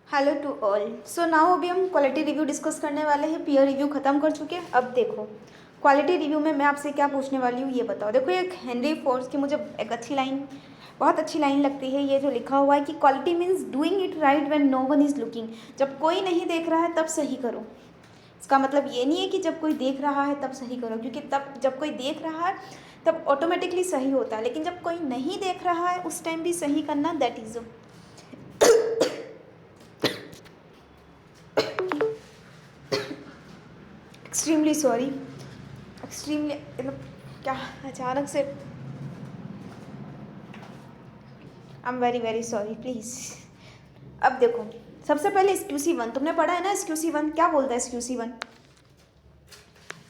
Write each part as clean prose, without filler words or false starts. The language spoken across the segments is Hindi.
Hello to all. So now अभी हम क्वालिटी रिव्यू डिस्कस करने वाले हैं। पीयर रिव्यू खत्म कर चुके हैं। अब देखो क्वालिटी रिव्यू में मैं आपसे क्या पूछने वाली हूँ ये बताओ। देखो एक हेनरी फोर्ड की मुझे एक अच्छी लाइन, बहुत अच्छी लाइन लगती है। ये जो लिखा हुआ है कि quality means doing it right when no one is looking. जब कोई नहीं देख रहा है तब सही करो। इसका मतलब ये नहीं है कि जब कोई देख रहा है तब सही करो, क्योंकि तब जब कोई देख रहा है तब ऑटोमेटिकली सही होता है, लेकिन जब कोई नहीं देख रहा है उस टाइम भी सही करना, that is extremely sorry. Extremely मतलब क्या, अचानक से I am very very sorry please. अब देखो सबसे पहले SQC1 तुमने पढ़ा है ना। SQC1 क्या बोलता है? SQC1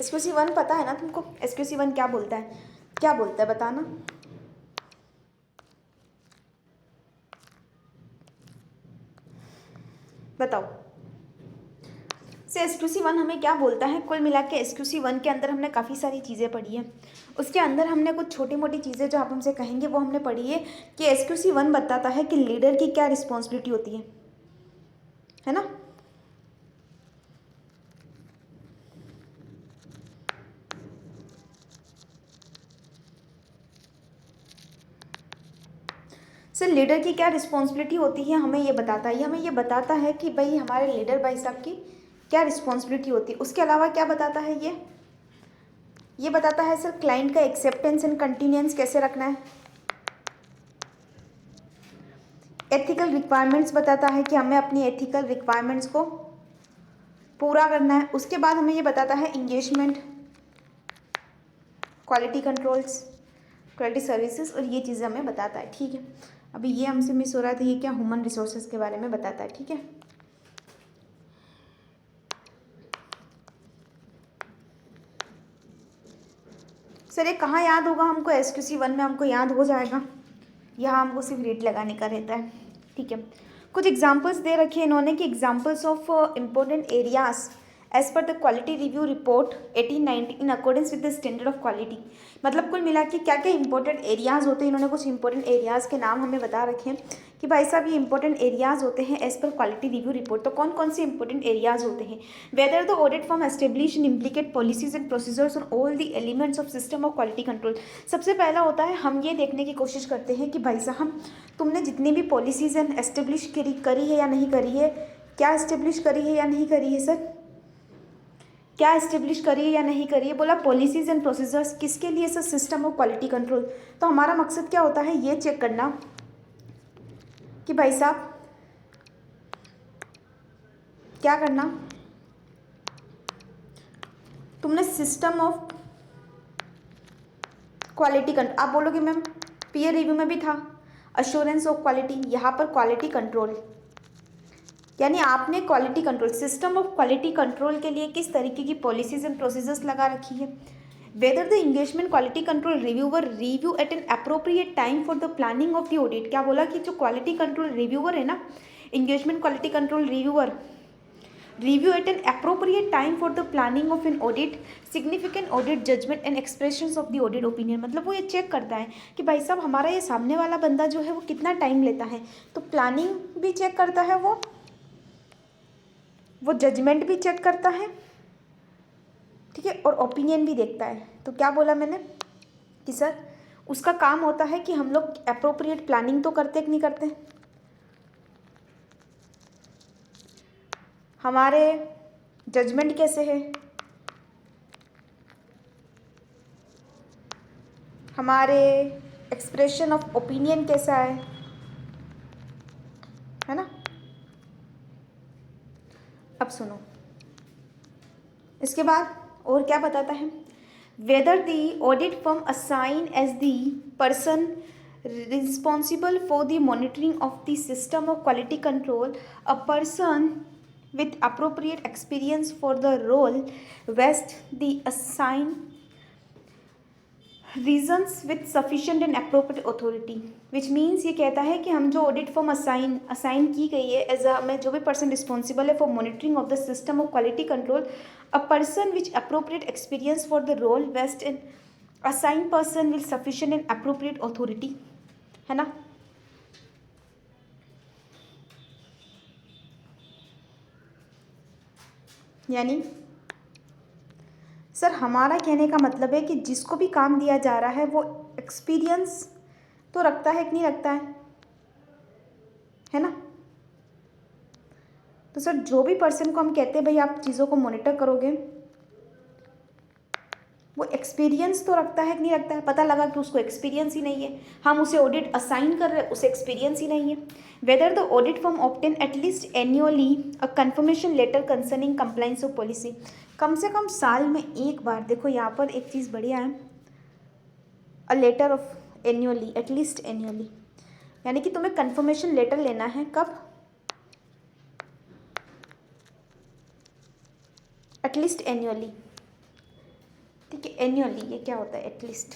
SQC1 पता है ना तुमको? SQC1 क्या बोलता है? क्या बोलता है बताना। बताओ से SQC1 हमें क्या बोलता है? कुल मिला के SQC1 के अंदर हमने काफ़ी सारी चीज़ें पढ़ी है। उसके अंदर हमने कुछ छोटी मोटी चीज़ें जो आप हमसे कहेंगे वो हमने पढ़ी है कि SQC1 बताता है कि लीडर की क्या रिस्पॉन्सिबिलिटी होती है ना। सर लीडर की क्या रिस्पॉन्सिबिलिटी होती है हमें ये बताता है। ये हमें ये बताता है कि भाई हमारे लीडर भाई साहब की क्या रिस्पॉन्सिबिलिटी होती है। उसके अलावा क्या बताता है? ये बताता है सर क्लाइंट का एक्सेप्टेंस एंड कंटिन्यूएंस कैसे रखना है। एथिकल रिक्वायरमेंट्स बताता है कि हमें अपनी एथिकल रिक्वायरमेंट्स को पूरा करना है। उसके बाद हमें ये बताता है engagement, quality controls, quality services, और ये चीज़ें हमें बताता है। ठीक है, अभी ये हमसे मिस हो रहा था, ये क्या ह्यूमन रिसोर्सेज के बारे में बताता है। ठीक है, सर ये कहाँ याद होगा हमको? SQC1 में हमको याद हो जाएगा। यहाँ हमको सिर्फ रेट लगाने का रहता है। ठीक है, कुछ एग्जांपल्स दे रखे हैं इन्होंने कि examples of important areas as per the quality review report 1890 in accordance with the standard of quality. मतलब कुल मिला के क्या क्या इंपॉर्टेंट एरियाज होते हैं, इन्होंने कुछ इंपॉर्टेंट एरियाज के नाम हमें बता रखे हैं कि भाई साहब ये इंपॉर्टेंट एरियाज होते हैं as per quality review report. तो कौन कौन से इंपॉर्टेंट एरियाज होते हैं? Whether the audit form establish and implicate policies and procedures on all the elements of system of quality control. सबसे पहला होता है हम ये देखने की कोशिश करते हैं कि भाई साहब तुमने जितनी भी पॉलिसीज एंड एस्टेब्लिश करी है या नहीं करी है। क्या एस्टेब्लिश करी है या नहीं करी है सर? क्या एस्टेब्लिश करी है या नहीं करी है? बोला पॉलिसीज एंड प्रोसीजर्स किसके लिए sir? System of quality control. तो हमारा मकसद क्या होता है? ये चेक करना कि भाई साहब क्या करना, तुमने सिस्टम ऑफ क्वालिटी कंट्रोल, आप बोलोगे मैम पीयर रिव्यू में भी था अश्योरेंस ऑफ क्वालिटी, यहाँ पर क्वालिटी कंट्रोल, यानी आपने quality control system of quality control के लिए किस तरीके की पॉलिसीज एंड प्रोसीजर्स लगा रखी है। Whether the engagement quality control reviewer review at an appropriate time for the planning of the audit. क्या बोला कि जो क्वालिटी कंट्रोल रिव्यूअर है ना, engagement quality control reviewer review at an appropriate time for the planning of an audit, significant audit judgment and expressions of the audit opinion। मतलब वो ये चेक करता है कि भाई साहब हमारा ये सामने वाला बंदा जो है वो कितना टाइम लेता है। तो प्लानिंग भी चेक करता है, वो जजमेंट भी चेक करता है, ठीक है, और ओपिनियन भी देखता है। तो क्या बोला मैंने कि सर उसका काम होता है कि हम लोग अप्रोप्रिएट प्लानिंग तो करते कि नहीं करते। हमारे जजमेंट कैसे है, हमारे एक्सप्रेशन ऑफ ओपिनियन कैसा है ना। अब सुनो इसके बाद और क्या बताता है। Whether the audit firm assign as the person responsible for the monitoring of the system of quality control a person with appropriate experience for the role vest the assign reasons with sufficient and appropriate authority, which means ये कहता है कि हम जो ऑडिट फॉर्म असाइन की गई है एज अ में जो भी पर्सन रिस्पॉन्सिबल है for monitoring of the system of quality control a person which appropriate experience for the role vest and assign person with sufficient and appropriate authority, है ना। यानी सर हमारा कहने का मतलब है कि जिसको भी काम दिया जा रहा है वो एक्सपीरियंस तो रखता है कि नहीं रखता है ना। तो सर जो भी पर्सन को हम कहते हैं भाई आप चीज़ों को मॉनिटर करोगे, वो एक्सपीरियंस तो रखता है कि नहीं रखता है। पता लगा कि उसको एक्सपीरियंस ही नहीं है, हम उसे ऑडिट असाइन कर रहे हैं, उसे एक्सपीरियंस ही नहीं है। Whether the audit firm obtain at least annually a confirmation letter concerning compliance of policy, कम से कम साल में एक बार। देखो यहाँ पर एक चीज़ बढ़िया है, a letter of annually, at least annually, यानी कि तुम्हें कंफर्मेशन लेटर लेना है कब, एटलीस्ट एनुअली। ठीक है, एनुअली ये क्या होता है, एटलीस्ट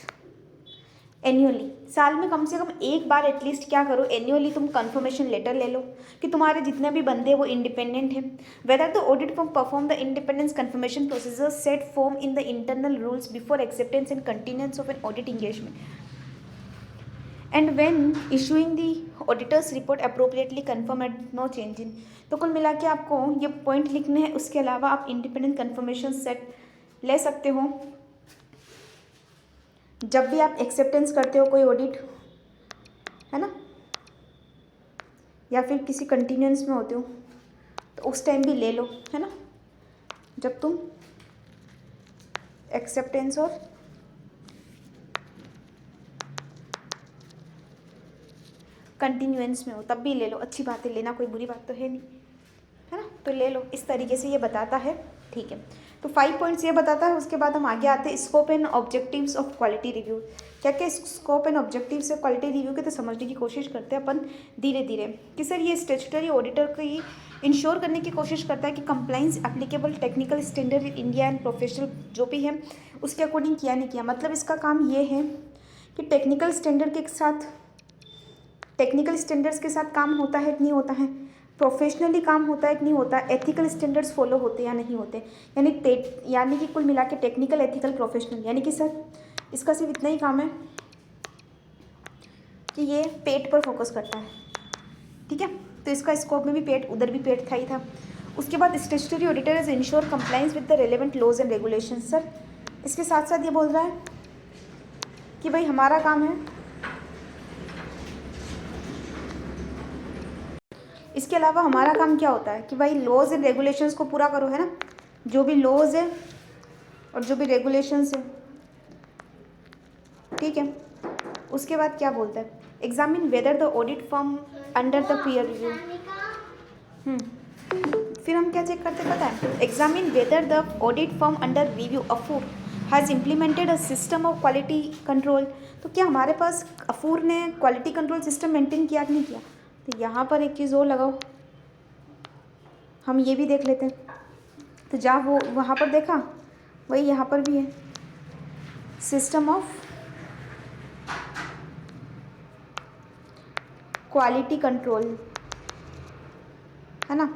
एनुअली, साल में कम से कम एक बार एटलीस्ट क्या करो, एनुअली तुम कंफर्मेशन लेटर ले लो कि तुम्हारे जितने भी बंदे हैं वो इंडिपेंडेंट हैं। Whether the audit firm perform the independence confirmation procedure set form in the internal rules before acceptance and continuance of an audit engagement and when issuing the auditor's report appropriately confirm at no change in. तो कुल मिला के आपको ये पॉइंट लिखने हैं, उसके अलावा आप इंडिपेंडेंट कंफर्मेशन सेट ले सकते हो जब भी आप एक्सेप्टेंस करते हो कोई ऑडिट, है ना, या फिर किसी कंटिन्यूएंस में होते हो तो उस टाइम भी ले लो, है ना, जब तुम एक्सेप्टेंस और कंटिन्यूएंस में हो तब भी ले लो। अच्छी बात है, लेना कोई बुरी बात तो है नहीं, है ना, तो ले लो। इस तरीके से ये बताता है। ठीक है, तो 5 पॉइंट्स ये बताता है। उसके बाद हम आगे आते हैं scope and objectives of quality review. क्या क्या स्कोप एंड ऑब्जेक्टिव्स है क्वालिटी रिव्यू के, तो समझने की कोशिश करते हैं अपन धीरे धीरे कि सर ये स्टैट्यूटरी ऑडिटर की इंश्योर करने की कोशिश करता है कि compliance applicable technical standard in India and professional जो भी है उसके अकॉर्डिंग किया नहीं किया। मतलब इसका काम ये है कि टेक्निकल स्टैंडर्ड के साथ, टेक्निकल स्टैंडर्ड्स के साथ काम होता है कि नहीं होता है, प्रोफेशनली काम होता है कि नहीं होता, एथिकल स्टैंडर्ड्स फॉलो होते या नहीं होते। यानी कि कुल मिला के टेक्निकल, एथिकल, प्रोफेशनल, यानी कि सर इसका सिर्फ इतना ही काम है कि ये पेट पर फोकस करता है। ठीक है, तो इसका स्कोप में भी पेट, उधर भी पेट था ही था। उसके बाद statutory auditor is ensure compliance with the relevant laws and regulation. Sir इसके साथ साथ ये बोल रहा है कि भाई हमारा काम है, इसके अलावा हमारा काम क्या होता है कि भाई लॉज एंड रेगुलेशंस को पूरा करो, है ना, जो भी लॉज है और जो भी रेगुलेशंस है। ठीक है, उसके बाद क्या बोलता है, examine whether the audit firm under the peer review. फिर हम क्या चेक करते पता है, examine whether the audit firm under review AFUR has implemented a system of quality control. तो क्या हमारे पास अफूर ने क्वालिटी कंट्रोल सिस्टम मेंटेन किया कि नहीं किया। तो यहाँ पर एक चीज़ और लगाओ, हम ये भी देख लेते हैं। तो जहाँ वो वहाँ पर देखा वही यहाँ पर भी है, सिस्टम ऑफ क्वालिटी कंट्रोल, है ना।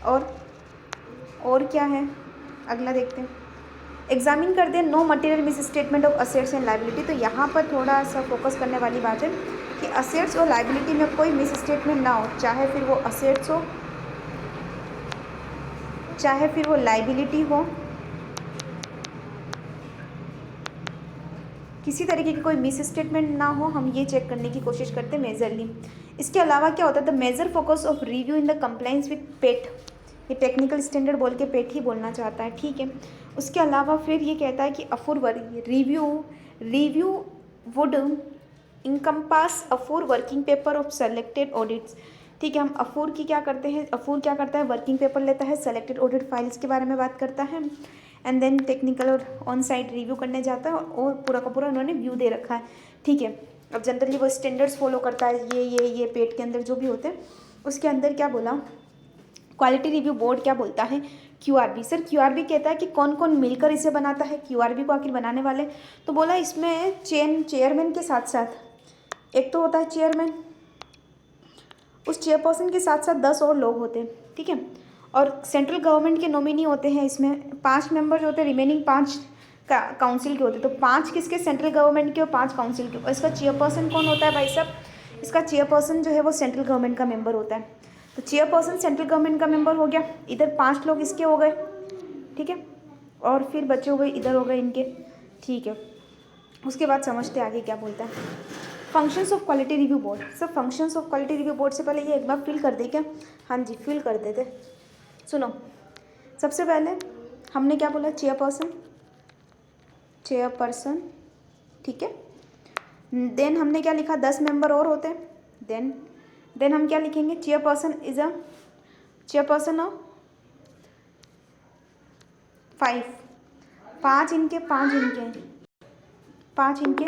और क्या है, अगला देखते हैं, एग्जामिन करते हैं no material misstatement of assets and liability. तो यहाँ पर थोड़ा सा फोकस करने वाली बात है कि असेट्स और लाइबिलिटी में कोई मिस स्टेटमेंट ना हो, चाहे फिर वो असेट्स हो चाहे फिर वो लाइबिलिटी हो, किसी तरीके की कोई मिस स्टेटमेंट ना हो, हम ये चेक करने की कोशिश करते हैं मेजरली। इसके अलावा क्या होता है, the major focus of review in the compliance with पेट, ये टेक्निकल स्टैंडर्ड बोल के पेट ही बोलना चाहता है। ठीक है, उसके अलावा फिर ये कहता है कि AFUR review would encompass AFUR working paper of selected audits. ठीक है, हम अफूर की क्या करते हैं, अफूर क्या करता है, वर्किंग पेपर लेता है, सेलेक्टेड ऑडिट फाइल्स के बारे में बात करता है, एंड देन टेक्निकल और ऑन साइट रिव्यू करने जाता है, और पूरा का पूरा उन्होंने व्यू दे रखा है। ठीक है, अब जनरली वो स्टैंडर्ड्स फॉलो करता है, ये पेट के अंदर जो भी होते हैं उसके अंदर क्या बोला, क्वालिटी रिव्यू बोर्ड क्या बोलता है, क्यूआरबी। सर क्यूआरबी कहता है कि कौन कौन मिलकर इसे बनाता है, क्यूआरबी को आखिर बनाने वाले। तो बोला इसमें चेयरमैन के साथ साथ एक तो होता है चेयरमैन, उस चेयरपर्सन के साथ साथ 10 और लोग होते हैं। ठीक है, और सेंट्रल गवर्नमेंट के नॉमिनी होते हैं, इसमें 5 मेंबर जो होते हैं, रिमेनिंग 5 काउंसिल के होते हैं। तो 5 किसके, सेंट्रल गवर्नमेंट के और 5 काउंसिल के। और इसका चेयरपर्सन कौन होता है भाई साहब, इसका चेयरपर्सन जो है वो सेंट्रल गवर्नमेंट का मेंबर होता है। तो चेयरपर्सन सेंट्रल गवर्नमेंट का मेंबर हो गया, इधर 5 लोग इसके हो गए, ठीक है, और फिर बचे हुए इधर हो गए इनके, ठीक है। उसके बाद समझते आगे क्या बोलता है। Functions of quality review board. सब functions of quality review board से पहले ये एक बार फिल कर दे क्या? हाँ जी, फिल कर देते। सुनो, सबसे पहले हमने क्या बोला? चेयरपर्सन, चेयरपर्सन, ठीक है। देन हमने क्या लिखा? 10 मेंबर और होते हैं। देन हम क्या लिखेंगे? Chairperson is a chairperson of 5, 5 इनके, 5 इनके, 5 इनके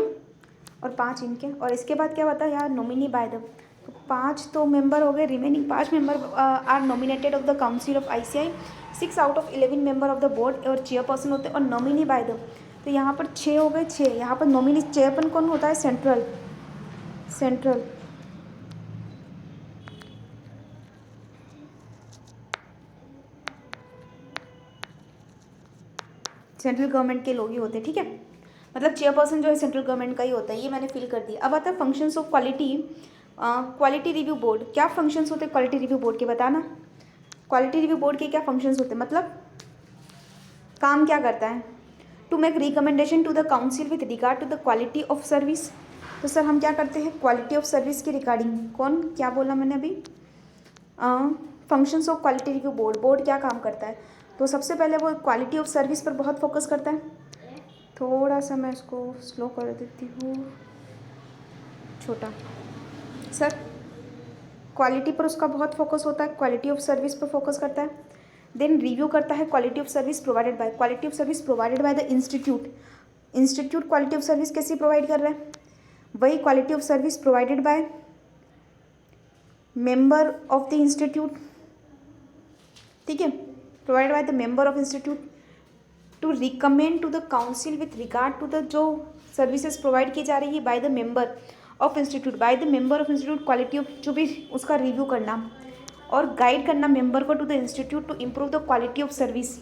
और 5 इनके। और इसके बाद क्या बता यार? नॉमिनी बाय द, तो 5 तो मेंबर हो गए, remaining 5 member are nominated of the council of ICI। 6 out of 11 member of the board और चेयरपर्सन होते हैं, और नॉमिनी बाय द, तो यहाँ पर 6 हो गए, 6। यहाँ पर नॉमिनी चेयरपर्सन कौन होता है? सेंट्रल, सेंट्रल सेंट्रल गवर्नमेंट के लोग ही होते हैं, ठीक है। मतलब चेयरपर्सन जो है सेंट्रल गवर्नमेंट का ही होता है। ये मैंने फिल कर दिया। अब आता है functions of quality, quality review board. क्या फंक्शंस होते हैं क्वालिटी रिव्यू बोर्ड के? बताना। क्वालिटी रिव्यू बोर्ड के क्या फंक्शंस होते हैं, मतलब काम क्या करता है? To make recommendation to the council with regard to the quality of service. तो सर हम क्या करते हैं? क्वालिटी ऑफ सर्विस के रिगार्डिंग। कौन, क्या बोला मैंने अभी? Functions of quality review board. Board क्या काम करता है? तो सबसे पहले वो क्वालिटी ऑफ सर्विस पर बहुत फोकस करता है। थोड़ा सा मैं इसको स्लो कर देती हूँ, छोटा। सर क्वालिटी पर उसका बहुत फोकस होता है, क्वालिटी ऑफ सर्विस पर फोकस करता है। देन रिव्यू करता है quality of service provided by, quality of service provided by the institute. Institute quality of service कैसी प्रोवाइड कर रहा है? वही quality of service provided by member of the institute, ठीक है। Provided by the member of institute to recommend to the council with regard to the, जो सर्विसेज प्रोवाइड की जा रही है bye the member of institute, bye the member of institute quality of, जो भी उसका रिव्यू करना और गाइड करना मेंबर को to the institute to improve the quality of service,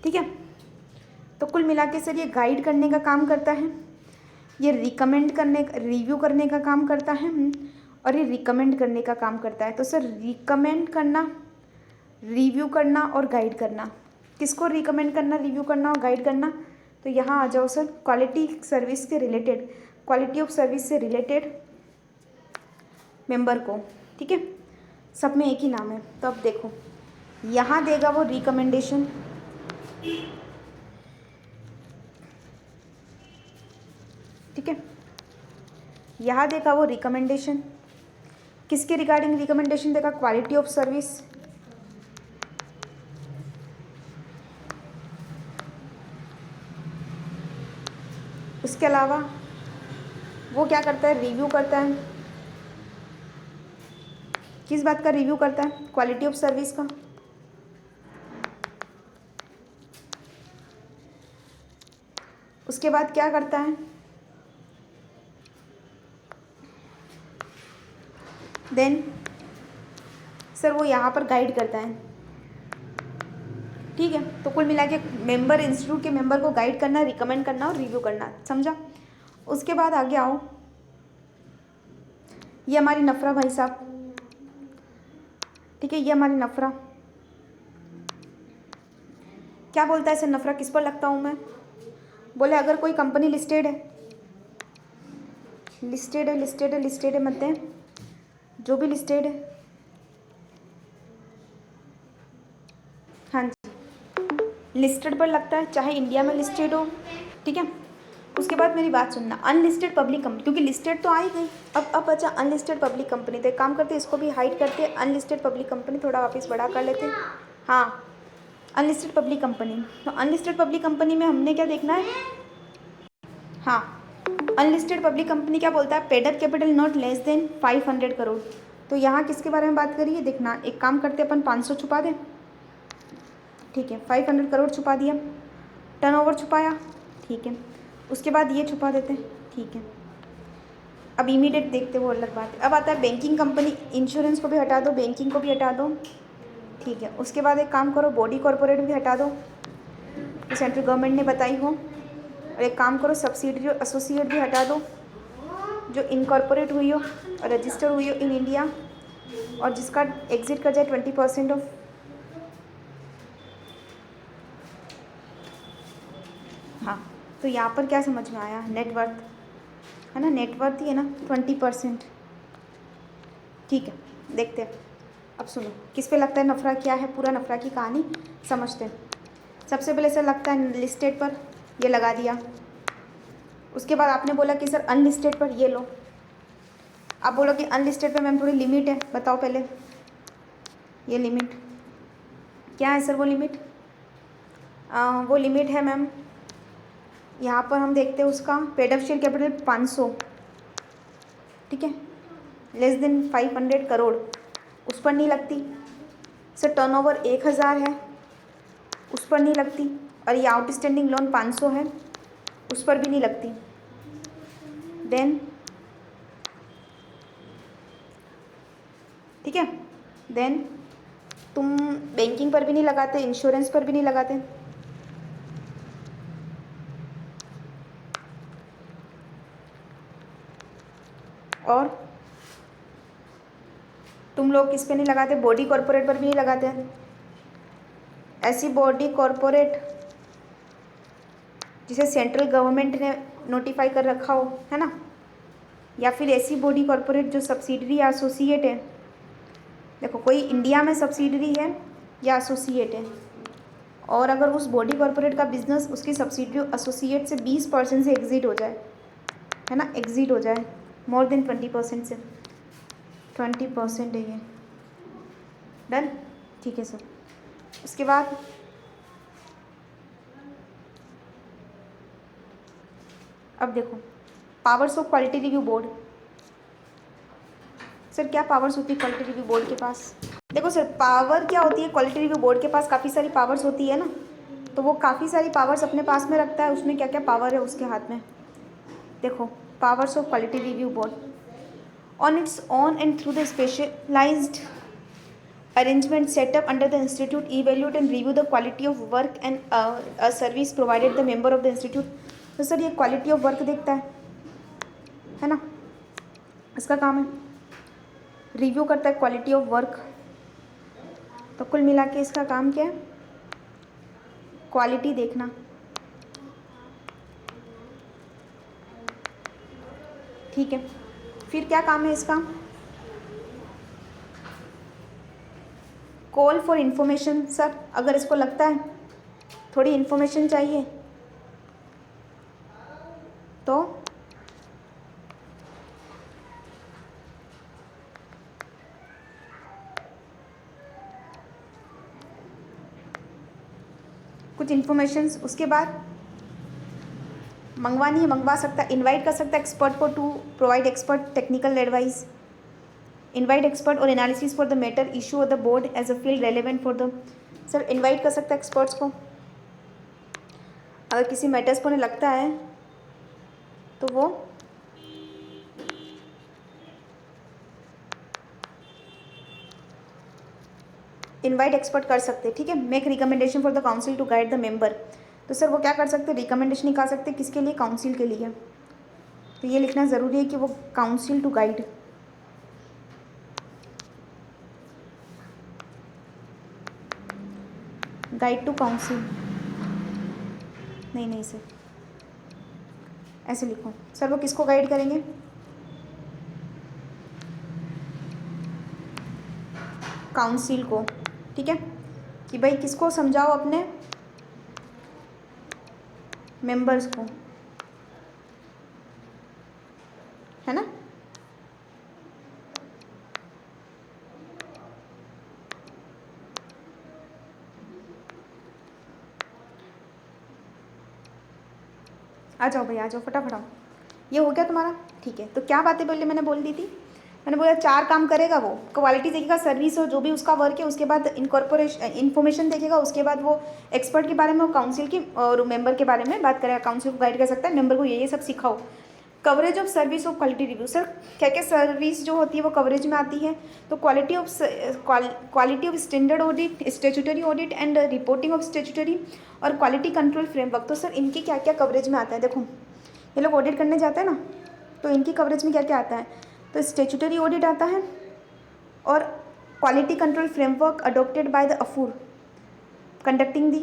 ठीक है। तो कुल मिला के सर ये गाइड करने का काम करता है, ये रिकमेंड करने, रिव्यू करने का काम करता है, और ये रिकमेंड करने का काम करता है। तो सर रिकमेंड करना, रिव्यू करना और गाइड करना, किसको रिकमेंड करना, रिव्यू करना और गाइड करना? तो यहाँ आ जाओ सर, क्वालिटी सर्विस के रिलेटेड, क्वालिटी ऑफ सर्विस से रिलेटेड मेंबर को, ठीक है। सब में एक ही नाम है। तो अब देखो, यहाँ देगा वो रिकमेंडेशन, ठीक है। यहाँ देगा वो रिकमेंडेशन, किसके रिगार्डिंग रिकमेंडेशन देगा? क्वालिटी ऑफ सर्विस, उसके अलावा वो क्या करता है? रिव्यू करता है। किस बात का रिव्यू करता है? क्वालिटी ऑफ सर्विस का। उसके बाद क्या करता है? देन सर वो यहाँ पर गाइड करता है, ठीक है। तो कुल मिला के मेंबर, इंस्टीट्यूट के मेंबर को गाइड करना, रिकमेंड करना और रिव्यू करना, समझा। उसके बाद आगे आओ, ये हमारी नफरा भाई साहब, ठीक है। ये हमारी नफरा क्या बोलता है? सर नफरा किस पर लगता हूँ मैं? बोले अगर कोई कंपनी लिस्टेड है, लिस्टेड है, लिस्टेड है, लिस्टेड है मत है, जो भी लिस्टेड है, हाँ जी, लिस्टेड पर लगता है, चाहे इंडिया में लिस्टेड हो, ठीक है। उसके बाद मेरी बात सुनना, अनलिस्टेड पब्लिक कंपनी, क्योंकि लिस्टेड तो आ ही गई, अब बचा अनलिस्टेड पब्लिक कंपनी। तो एक काम करते हैं, इसको भी हाइड करते हैं, अनलिस्टेड पब्लिक कंपनी थोड़ा वापस बड़ा कर लेते हैं। हाँ, अनलिस्टेड पब्लिक कंपनी। तो अनलिस्टेड पब्लिक कंपनी में हमने क्या देखना है? हाँ, अनलिस्टेड पब्लिक कंपनी क्या बोलता है? Paid up capital not less than 500 crore. तो यहाँ किसके बारे में बात करिए? देखना, एक काम करते अपन 500 छुपा दें, ठीक है। 500 करोड़ छुपा दिया, टर्नओवर छुपाया, ठीक है। उसके बाद ये छुपा देते हैं, ठीक है। अब इमीडिएट देखते वो अलग बात है। अब आता है बैंकिंग कंपनी, इंश्योरेंस को भी हटा दो, बैंकिंग को भी हटा दो, ठीक है। उसके बाद एक काम करो, बॉडी कॉरपोरेट भी हटा दो, जो सेंट्रल गवर्नमेंट ने बताई हो। और एक काम करो, सब्सिडरी और एसोसिएट भी हटा दो, जो इनकॉर्पोरेट हुई हो और रजिस्टर हुई हो इन इंडिया, और जिसका एग्जिट कर जाए 20% ऑफ हाँ, तो यहाँ पर क्या समझ में आया, नेटवर्थ है ना, नेटवर्थ ही है ना 20%। ठीक है, देखते हैं। अब सुनो, किस पे लगता है नफ़रा, क्या है पूरा नफ़रा की कहानी समझते हैं। सबसे पहले सर लगता है लिस्टेड पर, ये लगा दिया। उसके बाद आपने बोला कि सर अनलिस्टेड पर, ये लो। आप बोलो कि अनलिस्टेड पे मैम थोड़ी लिमिट है, बताओ पहले। ये लिमिट क्या है सर, वो लिमिट वो लिमिट है मैम, यहाँ पर हम देखते हैं उसका पेड अप शेयर कैपिटल 500, ठीक है, लेस देन 500 करोड़, उस पर नहीं लगती। सर टर्नओवर 1000 है, उस पर नहीं लगती। और ये आउटस्टैंडिंग लोन 500 है, उस पर भी नहीं लगती। देन ठीक है, देन तुम बैंकिंग पर भी नहीं लगाते, इंश्योरेंस पर भी नहीं लगाते। और तुम लोग किस पे नहीं लगाते, बॉडी कॉरपोरेट पर भी नहीं लगाते। ऐसी बॉडी कॉरपोरेट जिसे सेंट्रल गवर्नमेंट ने नोटिफाई कर रखा हो, है ना, या फिर ऐसी बॉडी कॉरपोरेट जो सब्सिडरी या एसोसिएट है। देखो, कोई इंडिया में सब्सिडरी है या एसोसिएट है, और अगर उस बॉडी कॉरपोरेट का बिजनेस उसकी सब्सिडरी एसोसिएट से 20% से एग्जिट हो जाए, है ना, एग्जिट हो जाए, मोर देन 20% से, 20% है ये, डन, ठीक है सर। उसके बाद अब देखो, powers of quality review board. Sir क्या पावर्स होती है क्वालिटी रिव्यू बोर्ड के पास? देखो सर, पावर क्या होती है, क्वालिटी रिव्यू बोर्ड के पास काफ़ी सारी पावर्स होती है ना, तो वो काफ़ी सारी पावर्स अपने पास में रखता है। उसमें क्या क्या पावर है उसके हाथ में, देखो, powers of quality review board on its own and through the specialised arrangement set up under the institute evaluate and review the quality of work and a service provided the member of the institute। तो सर ये क्वालिटी ऑफ वर्क देखता है ना, इसका काम है, रिव्यू करता है क्वालिटी ऑफ वर्क। तो कुल मिला के इसका काम क्या है, क्वालिटी देखना। ठीक है, फिर क्या काम है इसका, कॉल फॉर इन्फॉर्मेशन। सर अगर इसको लगता है थोड़ी इन्फॉर्मेशन चाहिए तो कुछ इन्फॉर्मेशंस उसके बाद मंगवानी है, मंगवा सकता है, इनवाइट कर सकता है एक्सपर्ट को to provide expert technical advice, invite expert और analysis for the matter issue of the board as a field relevant for the. Sir invite कर सकता है एक्सपर्ट्स को, अगर किसी मैटर्स को उन्हें लगता है तो वो इनवाइट एक्सपर्ट कर सकते हैं। ठीक है, make recommendation for the council to guide the member. तो सर वो क्या कर सकते हैं, रिकमेंडेशन निकाल सकते हैं, किसके लिए, काउंसिल के लिए। तो ये लिखना ज़रूरी है कि वो council to guide, guide to council, नहीं सर ऐसे लिखो। सर वो किसको गाइड करेंगे, काउंसिल को। ठीक है, कि भाई किसको समझाओ, अपने मेंबर्स को, है ना। आ जाओ भाई, आ जाओ फटाफट आओ। ये हो गया तुम्हारा, ठीक है। तो क्या बातें बोली मैंने, बोल दी थी मैंने, बोला 4 काम करेगा वो, क्वालिटी देखेगा, सर्विस और जो भी उसका वर्क है, उसके बाद इनकॉर्पोरेशन इन्फॉर्मेशन देखेगा, उसके बाद वो एक्सपर्ट के बारे में, वो काउंसिल की और मेंबर के बारे में बात करेगा, काउंसिल को गाइड कर सकता है, मेंबर को ये सब सिखाओ। Coverage of service of quality review. Sir क्या क्या सर्विस जो होती है वो कवरेज में आती है, तो quality of standard audit, statutory audit and reporting of statutory और क्वालिटी कंट्रोल फ्रेमवर्क। तो सर इनकी क्या क्या कवरेज में आता है, देखो ये लोग ऑडिट करने जाते हैं ना, तो इनकी कवरेज में क्या क्या आता है, तो स्टेचुटरी ऑडिट आता है और quality control framework adopted by the AFUR conducting the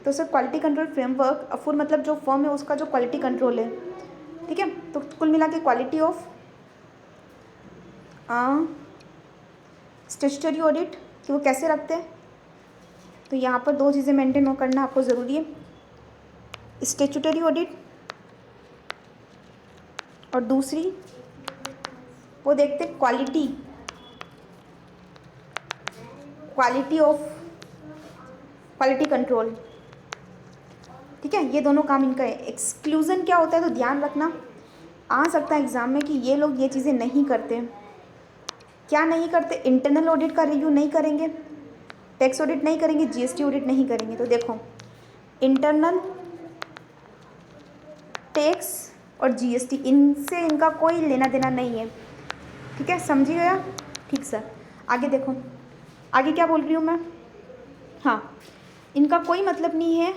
तो sir quality control framework AFUR मतलब जो फर्म है उसका जो क्वालिटी कंट्रोल है, ठीक है। तो कुल मिला के क्वालिटी ऑफ स्टैट्यूटरी ऑडिट कि वो कैसे रखते हैं, तो यहाँ पर दो चीज़ें मेंटेन करना आपको ज़रूरी है, स्टैट्यूटरी ऑडिट और दूसरी वो देखते हैं क्वालिटी ऑफ क्वालिटी कंट्रोल, ठीक है। ये दोनों काम इनका है। एक्सक्लूज़न क्या होता है, तो ध्यान रखना आ सकता है एग्ज़ाम में कि ये लोग ये चीज़ें नहीं करते। क्या नहीं करते? इंटरनल ऑडिट का रिव्यू नहीं करेंगे, टैक्स ऑडिट नहीं करेंगे, जीएसटी ऑडिट नहीं करेंगे। तो देखो इंटरनल टैक्स और जीएसटी इनसे इनका कोई लेना देना नहीं है, ठीक है, समझी गया? ठीक सर। आगे देखो, आगे क्या बोल रही हूँ मैं, हाँ, इनका कोई मतलब नहीं है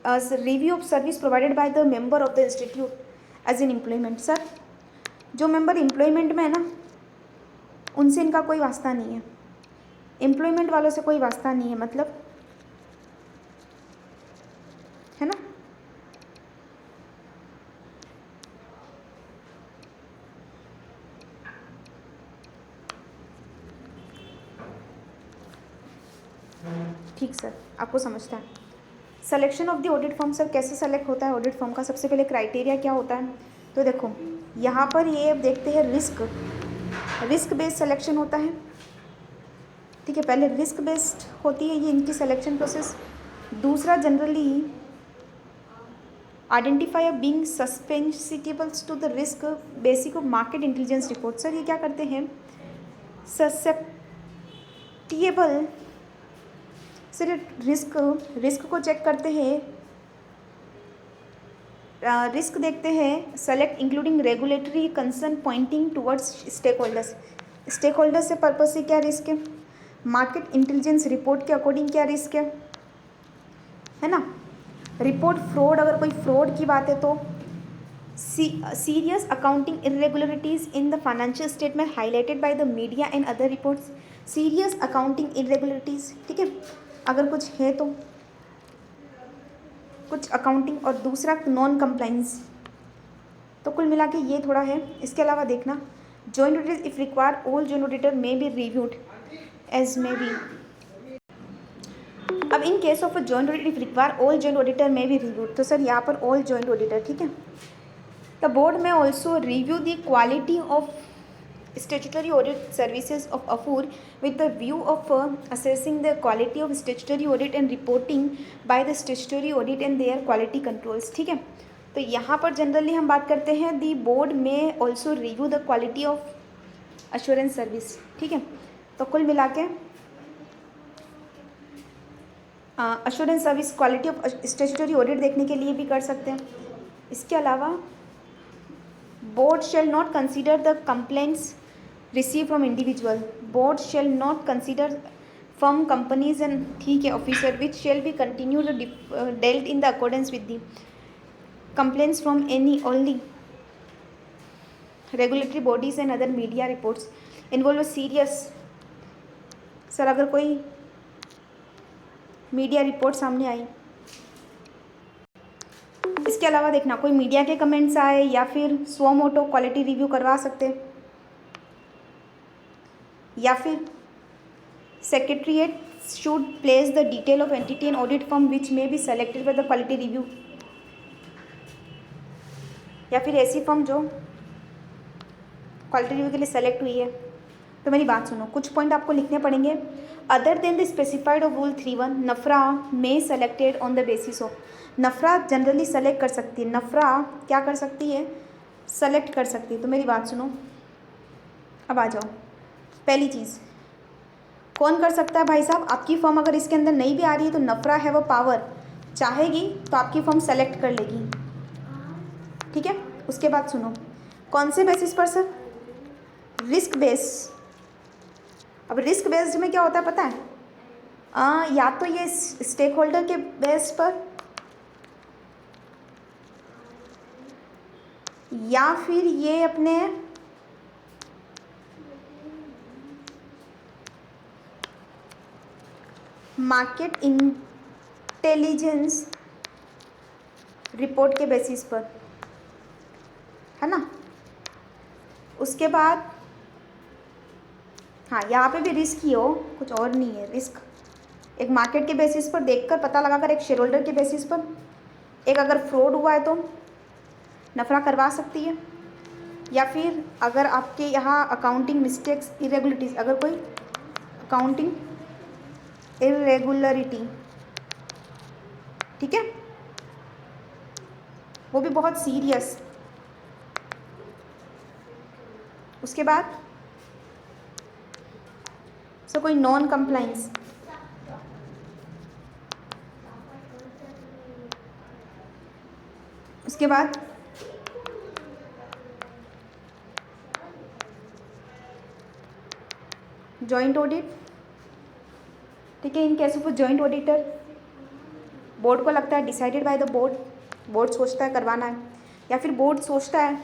review of service provided by the member of the institute as an employment. Sir जो मेंबर एम्प्लॉयमेंट में है ना, उनसे इनका कोई वास्ता नहीं है, एम्प्लॉयमेंट वालों से कोई वास्ता नहीं है, मतलब है ना। ठीक सर, आपको समझता है। Selection of the audit firm, sir कैसे सेलेक्ट होता है ऑडिट फर्म का? सबसे पहले क्राइटेरिया क्या होता है, तो देखो यहाँ पर ये अब देखते हैं रिस्क बेस्ड सिलेक्शन होता है, ठीक है। पहले रिस्क बेस्ड होती है ये इनकी सिलेक्शन प्रोसेस। दूसरा generally identify of being susceptibles to the risk basic of market intelligence report. Sir ये क्या करते हैं, ससेप्टिएबल सर रिस्क को चेक करते हैं, रिस्क देखते हैं, select including regulatory concern pointing towards stakeholders से पर्पज से क्या रिस्क है, मार्केट इंटेलिजेंस रिपोर्ट के अकॉर्डिंग क्या रिस्क है ना। रिपोर्ट फ्रॉड, अगर कोई फ्रॉड की बात है तो serious accounting irregularities in the financial statement highlighted by the media and other reports, serious accounting irregularities, ठीक है, अगर कुछ है तो कुछ अकाउंटिंग, और दूसरा नॉन कंप्लाइंस। तो कुल मिला के ये थोड़ा है। इसके अलावा देखना joint auditor if require all joint auditor may be reviewed as may be. अब in case of a joint auditor if require all joint auditor may be reviewed, तो सर यहाँ पर ऑल जॉइंट ऑडिटर, ठीक है। द बोर्ड में also review the quality of statutory audit services of AFUR with the view of assessing the quality of statutory audit and reporting by the statutory audit and their quality controls, ठीक है। तो यहाँ पर जनरली हम बात करते हैं दी बोर्ड में also review the quality of assurance service, ठीक है। तो कुल मिला के assurance service quality of statutory audit देखने के लिए भी कर सकते हैं। इसके अलावा board shall not consider the complaints receive from individual, board shall not consider from companies and, ठीक है, officer which shall be continue dealt in the accordance with the complaints from any only regulatory bodies and other media reports involve serious. Sir अगर कोई मीडिया रिपोर्ट सामने आई, इसके अलावा देखना कोई मीडिया के कमेंट्स आए या फिर स्व मोटो क्वालिटी रिव्यू करवा सकते, या फिर secretariat should place the detail of entity and audit firm which may be selected by the quality review, या फिर ऐसी फर्म जो क्वालिटी रिव्यू के लिए सेलेक्ट हुई है। तो मेरी बात सुनो, कुछ पॉइंट आपको लिखने पड़ेंगे। Other than the specified of rule 3(1) NFRA may selected on the basis of, NFRA generally select कर सकती है, नफरा क्या कर सकती है, सेलेक्ट कर सकती है। तो मेरी बात सुनो, अब आ जाओ, पहली चीज़ कौन कर सकता है भाई साहब, आपकी फर्म अगर इसके अंदर नहीं भी आ रही है तो नफरा है वो पावर, चाहेगी तो आपकी फर्म सेलेक्ट कर लेगी, ठीक है। उसके बाद सुनो, कौन से बेसिस पर सर, रिस्क बेस। अब रिस्क बेस्ड में क्या होता है पता है, या तो ये स्टेक होल्डर के बेस पर, या फिर ये अपने मार्केट इंटेलिजेंस रिपोर्ट के बेसिस पर, है ना। उसके बाद हाँ, यहाँ पे भी रिस्क ही हो, कुछ और नहीं है। रिस्क एक मार्केट के बेसिस पर देखकर पता लगाकर, एक शेयर होल्डर के बेसिस पर, एक अगर फ्रॉड हुआ है तो नफरा करवा सकती है, या फिर अगर आपके यहाँ अकाउंटिंग मिस्टेक्स, इरेगुलरिटीज़, अगर कोई अकाउंटिंग इरेगुलरिटी, ठीक है, वो भी बहुत सीरियस। उसके बाद कोई नॉन कंप्लाइंस, उसके बाद जॉइंट ऑडिट, ठीक है। इन case of joint auditor, board को लगता है decided by the board, board सोचता है करवाना है, या फिर बोर्ड सोचता है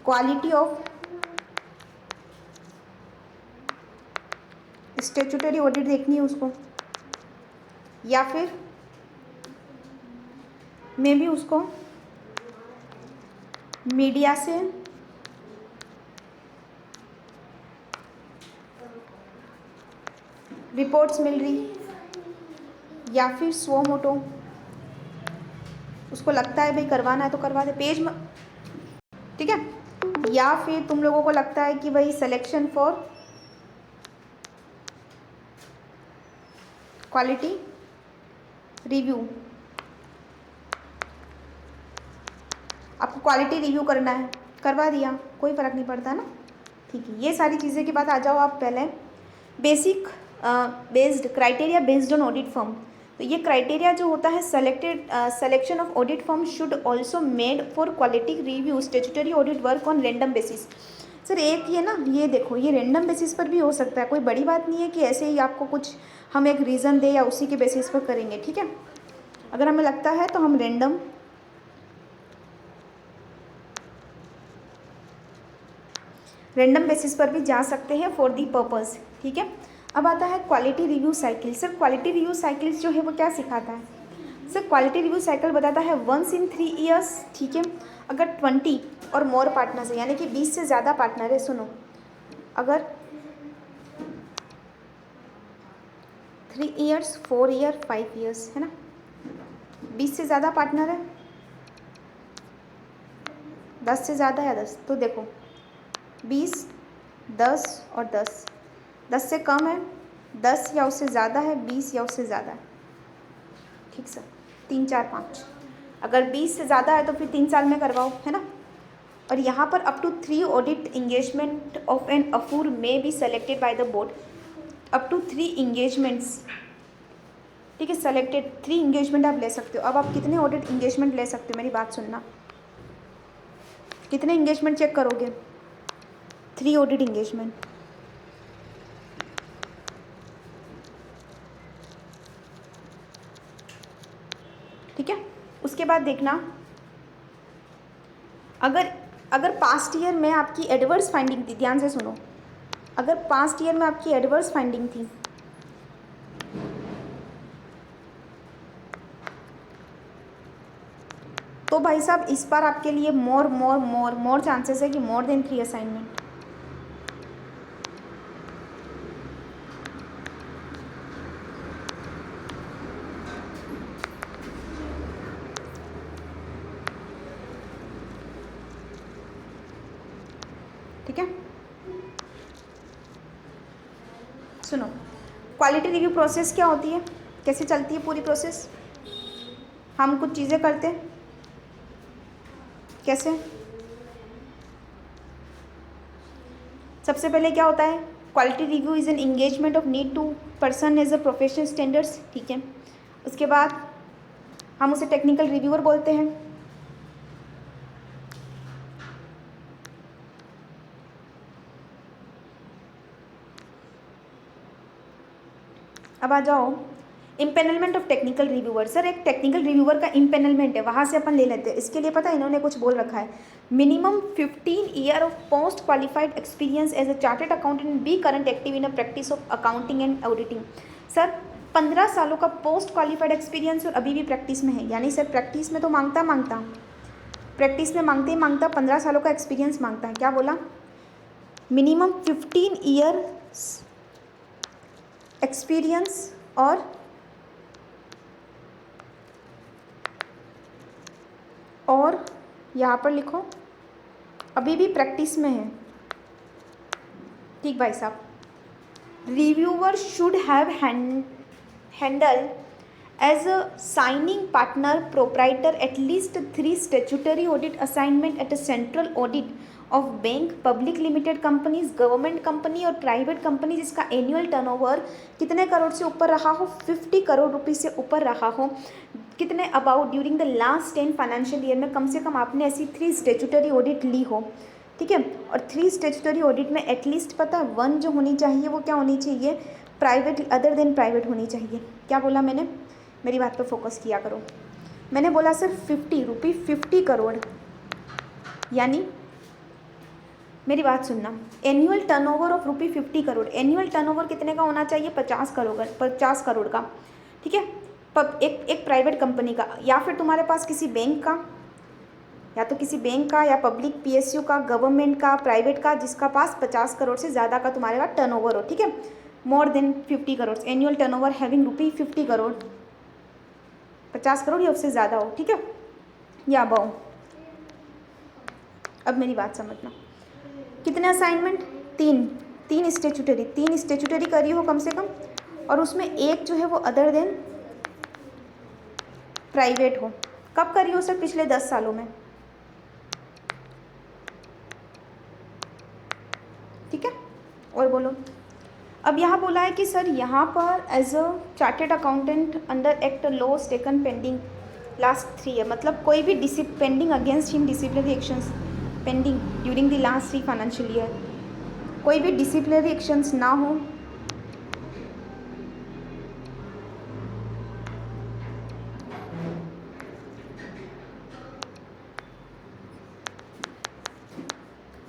क्वालिटी ऑफ स्टैट्यूटरी ऑडिट देखनी है उसको, या फिर मे भी उसको मीडिया से रिपोर्ट्स मिल रही, या फिर स्वो मोटो उसको लगता है भाई करवाना है तो करवा दे पेज में, ठीक है। या फिर तुम लोगों को लगता है कि भाई सिलेक्शन फॉर क्वालिटी रिव्यू, आपको क्वालिटी रिव्यू करना है, करवा दिया, कोई फ़र्क नहीं पड़ता ना, ठीक है। ये सारी चीज़ें के बाद आ जाओ आप पहले basic based criteria based on audit firm. तो ये क्राइटेरिया जो होता है, selection of audit firm should also made for quality review statutory audit work on random basis. Sir एक ये ना, ये देखो, ये रैंडम बेसिस पर भी हो सकता है, कोई बड़ी बात नहीं है कि ऐसे ही आपको कुछ हम एक रीज़न दे या उसी के बेसिस पर करेंगे, ठीक है। अगर हमें लगता है तो हम रैंडम बेसिस पर भी जा सकते हैं फॉर दी पर्पज़, ठीक है। अब आता है quality review cycle. Sir quality review cycles जो है वो क्या सिखाता है? सर क्वालिटी रिव्यू साइकिल बताता है 1 in 3 years, ठीक है। अगर 20 और मोर पार्टनर्स है, यानी कि 20 से ज़्यादा पार्टनर है, सुनो, अगर 3 years, 4 year, 5 years, है ना, 20 से ज़्यादा पार्टनर है, 10 से ज़्यादा या 10, तो देखो 20, 10 और 10, 10 से कम है, 10 या उससे ज़्यादा है, 20 या उससे ज़्यादा है, ठीक सर, 3, 4, 5। अगर 20 से ज़्यादा है तो फिर 3 साल में करवाओ, है ना। और यहाँ पर up to 3 audit engagement of an AFUR may be selected by the board, up to 3 engagements, ठीक है, सेलेक्टेड 3 इंगेजमेंट आप ले सकते हो। अब आप कितने ऑडिट इंगेजमेंट ले सकते हो, मेरी बात सुनना, कितने इंगेजमेंट चेक करोगे? 3 ऑडिट इंगेजमेंट, ठीक है। उसके बाद देखना, अगर पास्ट ईयर में आपकी एडवर्स फाइंडिंग थी, ध्यान से सुनो, अगर पास्ट ईयर में आपकी एडवर्स फाइंडिंग थी तो भाई साहब इस बार आपके लिए मोर चांसेस है कि मोर देन 3 असाइनमेंट, ठीक है। सुनो, क्वालिटी रिव्यू प्रोसेस क्या होती है, कैसे चलती है पूरी प्रोसेस? हम कुछ चीज़ें करते हैं, कैसे? सबसे पहले क्या होता है, quality review is an engagement of need to person as a professional standards, ठीक है। उसके बाद हम उसे टेक्निकल रिव्यूअर बोलते हैं। अब आ जाओ इम्पेनलमेंट ऑफ टेक्निकल रिव्यूअर। सर एक टेक्निकल रिव्यूअर का इम्पेनलमेंट है, वहाँ से अपन ले लेते हैं। इसके लिए पता है इन्होंने कुछ बोल रखा है, minimum 15 year of post qualified experience as a chartered accountant, be current active in a practice of accounting and auditing. Sir 15 सालों का पोस्ट क्वालिफाइड एक्सपीरियंस और अभी भी प्रैक्टिस में है, यानी सर प्रैक्टिस में तो मांगता प्रैक्टिस में मांगते ही मांगता 15 सालों का एक्सपीरियंस मांगता है। क्या बोला? मिनिमम 15 ईयर्स एक्सपीरियंस और यहाँ पर लिखो अभी भी प्रैक्टिस में है। ठीक भाई साहब। Reviewer should have handle as a signing partner proprietor at least 3 statutory audit assignment at a central audit of bank, public limited companies, government company और प्राइवेट कंपनी जिसका एनुअल टर्नओवर कितने करोड़ से ऊपर रहा हो, 50 करोड़ रुपये से ऊपर रहा हो, कितने about during the last 10 financial year में कम से कम आपने ऐसी 3 स्टेचुटरी ऑडिट ली हो। ठीक है, और 3 स्टेचुटरी ऑडिट में एटलीस्ट पता है 1 जो होनी चाहिए वो क्या होनी चाहिए, प्राइवेट अदर देन प्राइवेट होनी चाहिए। क्या बोला मैंने? मेरी बात पर फोकस किया करो। मैंने बोला सर 50 करोड़, यानी मेरी बात सुनना, annual turnover of ₹50 crore. Annual turnover कितने का होना चाहिए? 50 करोड़ का। ठीक है, एक प्राइवेट कंपनी का, या फिर तुम्हारे पास किसी बैंक का, या तो किसी बैंक का या पब्लिक PSU का, गवर्नमेंट का, प्राइवेट का, जिसका पास 50 करोड़ से ज़्यादा का तुम्हारे पास टर्नओवर हो। ठीक है, more than 50 crore, annual turnover having ₹50 crore, 50 crore या उससे ज़्यादा हो। ठीक है, या अबाउ। अब मेरी बात समझना, कितने असाइनमेंट? 3 स्टेचुटरी करी हो कम से कम, और उसमें एक जो है वो अदर देन प्राइवेट हो। कब करी हो सर? पिछले 10 सालों में। ठीक है, और बोलो। अब यहाँ बोला है कि सर यहाँ पर as a chartered accountant under act laws taken pending last 3 year, मतलब कोई भी pending against him disciplinary actions pending during the last 3 financial year, कोई भी डिसिप्लिनरी एक्शंस ना हो,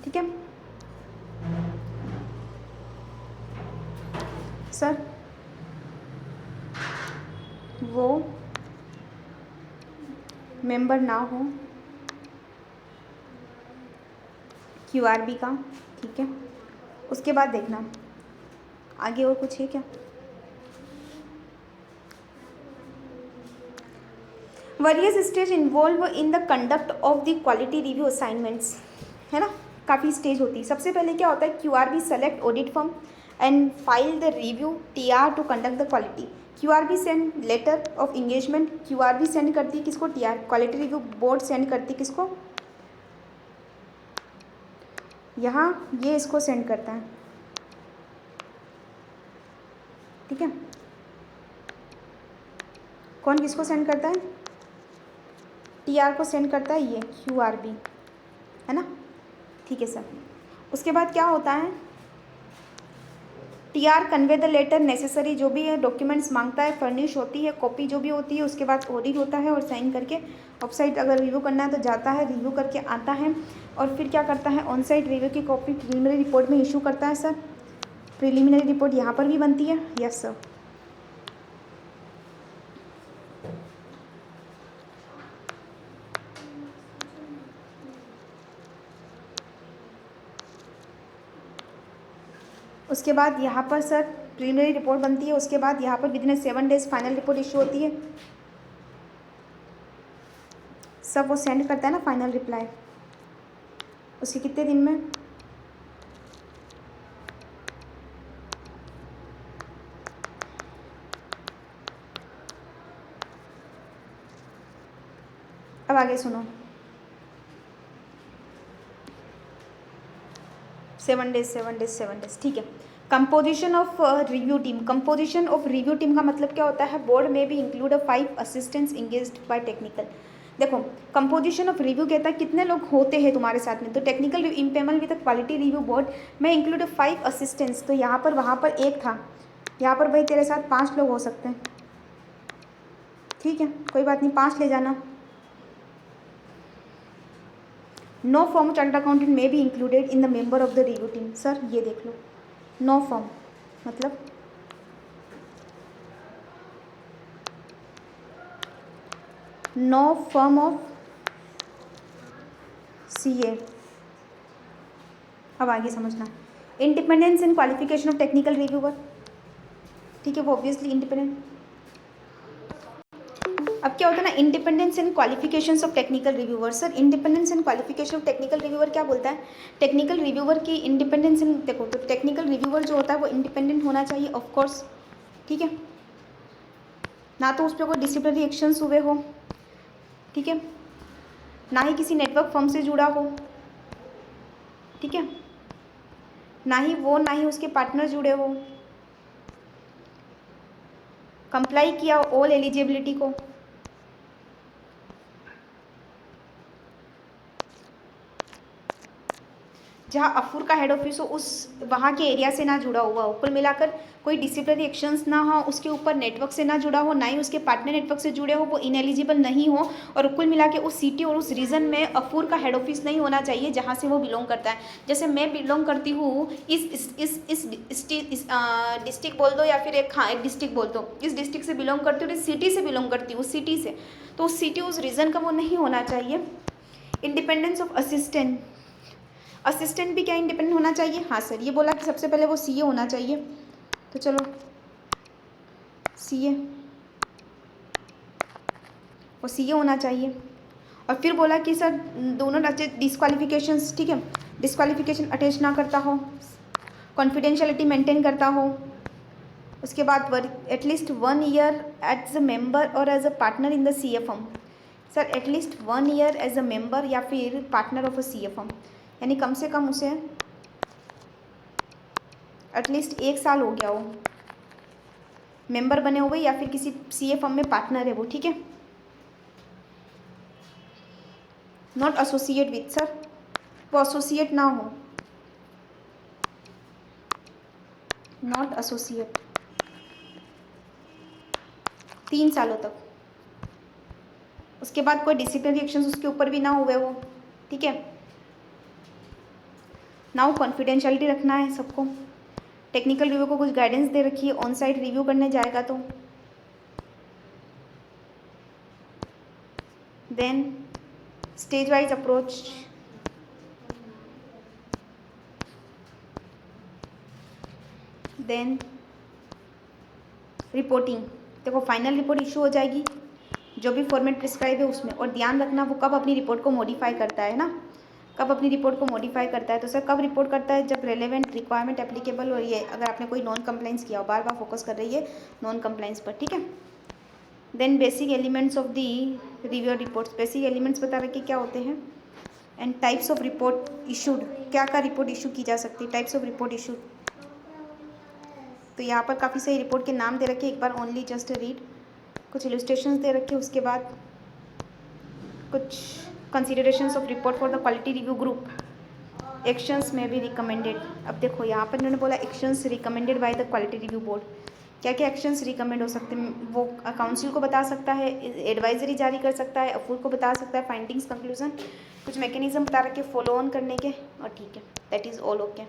ठीक है सर, वो मेंबर ना हो QRB का। ठीक है, उसके बाद देखना आगे और कुछ है क्या। Various stage involve in the conduct of the quality review assignments, है ना, काफ़ी स्टेज होती है। सबसे पहले क्या होता है, QRB select audit firm and file the review TR to conduct the quality. QRB send letter of engagement, QRB send करती है किसको? TR। Quality review board send करती है किसको? यहाँ ये इसको सेंड करता है। ठीक है, कौन किसको सेंड करता है? TR को सेंड करता है ये QRB, है ना। ठीक है सर, उसके बाद क्या होता है, TR convey the letter necessary, जो भी डॉक्यूमेंट्स मांगता है फर्निश होती है, कॉपी जो भी होती है, उसके बाद ऑडिट होता है और साइन करके ऑफ साइट अगर रिव्यू करना है तो जाता है, रिव्यू करके आता है और फिर क्या करता है, ऑन साइट रिव्यू की कॉपी प्रिलिमिनरी रिपोर्ट में इशू करता है। सर प्रिलिमिनरी रिपोर्ट यहाँ पर भी बनती है। यस सर, उसके बाद यहाँ पर सर प्रिलिमिनरी रिपोर्ट बनती है, उसके बाद यहाँ पर within 7 days final report issue होती है। सब वो सेंड करता है ना फाइनल रिप्लाई, उसके कितने दिन में? अब आगे सुनो, 7 डेज। ठीक है, composition of review team. Composition of review team का मतलब क्या होता है, बोर्ड में भी include 5 assistants engaged by technical. देखो कंपोजिशन ऑफ रिव्यू कहता है कितने लोग होते हैं तुम्हारे साथ में, तो technical empanel with quality review board में इंक्लूड 5 असिस्टेंट्स। तो यहाँ पर वहाँ पर एक था, यहाँ पर भाई तेरे साथ 5 लोग हो सकते हैं। ठीक है, कोई बात नहीं, 5 ले जाना। नो फॉर्म चार्टर्ड अकाउंटेंट में be included in the member of the review team. Sir ये देख लो, नो फॉर्म मतलब नो फर्म ऑफ CA। अब आगे समझना, independence in qualification of technical reviewer, ठीक है, वो ऑब्वियसली इंडिपेंडेंट। अब क्या होता है ना, independence in qualifications of technical reviewer. Sir independence in qualification of technical reviewer क्या बोलता है? टेक्निकल रिव्यूअर की इंडिपेंडेंस इन, देखो तो टेक्निकल रिव्यूअर जो होता है वो इंडिपेंडेंट होना चाहिए ऑफ कोर्स, ठीक है, ना तो उस पर कोई डिसिप्लिनरी एक्शंस हुए हो, ठीक है, ना ही किसी नेटवर्क फर्म से जुड़ा हो, ठीक है, ना ही उसके पार्टनर जुड़े हो, कंप्लाई किया ऑल एलिजिबिलिटी को, जहाँ अफूर का हेड ऑफिस हो उस वहाँ के एरिया से ना जुड़ा हुआ हो, कुल मिलाकर कोई डिसिप्लिनरी एक्शंस ना हो उसके ऊपर, नेटवर्क से ना जुड़ा हो, ना ही उसके पार्टनर नेटवर्क से जुड़े हो, वो इनएलिजिबल नहीं हो, और कुल मिला के उस सिटी और उस रीजन में अफूर का हेड ऑफिस नहीं होना चाहिए जहाँ से वो बिलोंग करता है। जैसे मैं बिलोंग करती हूँ इस डिस्ट्रिक्ट बोल दो, या फिर एक डिस्ट्रिक्ट बोल दो, इस डिस्ट्रिक्ट से बिलोंग करती हूँ, इस सिटी से बिलोंग करती हूँ, उस सिटी से, तो उस सिटी उस रीजन का वो नहीं होना चाहिए। इंडिपेंडेंस ऑफ असिस्टेंट भी क्या इंडिपेंडेंट होना चाहिए? हाँ सर, ये बोला कि सबसे पहले वो CA होना चाहिए, तो चलो CA, वो CA होना चाहिए। और फिर बोला कि सर दोनों डिस्क्वालिफिकेशंस, ठीक है, डिस्क्वालिफिकेशन अटैच ना करता हो, कॉन्फिडेंशियलिटी मेंटेन करता हो, उसके बाद at least 1 year as a member और as a partner in the CA firm. Sir at least 1 year as a member या फिर partner of a CA firm, यानी कम से कम उसे एटलीस्ट 1 साल हो गया हो मेंबर बने हुए, या फिर किसी CA फर्म में पार्टनर है वो, ठीक है। नॉट एसोसिएट विथ, सर वो एसोसिएट ना हो, नॉट एसोसिएट 3 सालों तक, उसके बाद कोई डिसिप्लिनरी एक्शंस उसके ऊपर भी ना हुए हो, ठीक है। नाउ कॉन्फिडेंशियलिटी रखना है सबको, टेक्निकल रिव्यू को कुछ गाइडेंस दे रखी है, ऑन साइट रिव्यू करने जाएगा तो। Then stage wise approach, then reporting, देखो फाइनल रिपोर्ट इशू हो जाएगी जो भी फॉर्मेट प्रिस्क्राइब है उसमें, और ध्यान रखना वो कब अपनी रिपोर्ट को मॉडिफाई करता है ना, कब अपनी रिपोर्ट को मॉडिफाई करता है, तो सर कब रिपोर्ट करता है? जब रेलेवेंट रिक्वायरमेंट एप्लीकेबल, और ये अगर आपने कोई नॉन कंप्लाइंस किया हो, बार बार फोकस कर रही है नॉन कंप्लाइंस पर, ठीक है। Then basic elements of the review reports, basic elements बता रखे क्या होते हैं, and types of report issued, क्या क्या रिपोर्ट इशू की जा सकती है, टाइप्स ऑफ रिपोर्ट इशूड। तो यहाँ पर काफ़ी सही रिपोर्ट के नाम दे रखे, एक बार ओनली जस्ट रीड, कुछ इलस्ट्रेशंस दे रखे, उसके बाद कुछ considerations of report for the quality review group, actions में भी रिकमेंडेड। अब देखो यहाँ पर इन्होंने बोला actions recommended by the quality review board, क्या क्या एक्शंस रिकमेंड हो सकते हैं? वो काउंसिल को बता सकता है, एडवाइजरी जारी कर सकता है, अफूर को बता सकता है, फाइंडिंग्स कंक्लूजन, कुछ मैकेनिज्म बता रखे फॉलो ऑन करने के, और ठीक है, दैट इज़ ऑल ओके।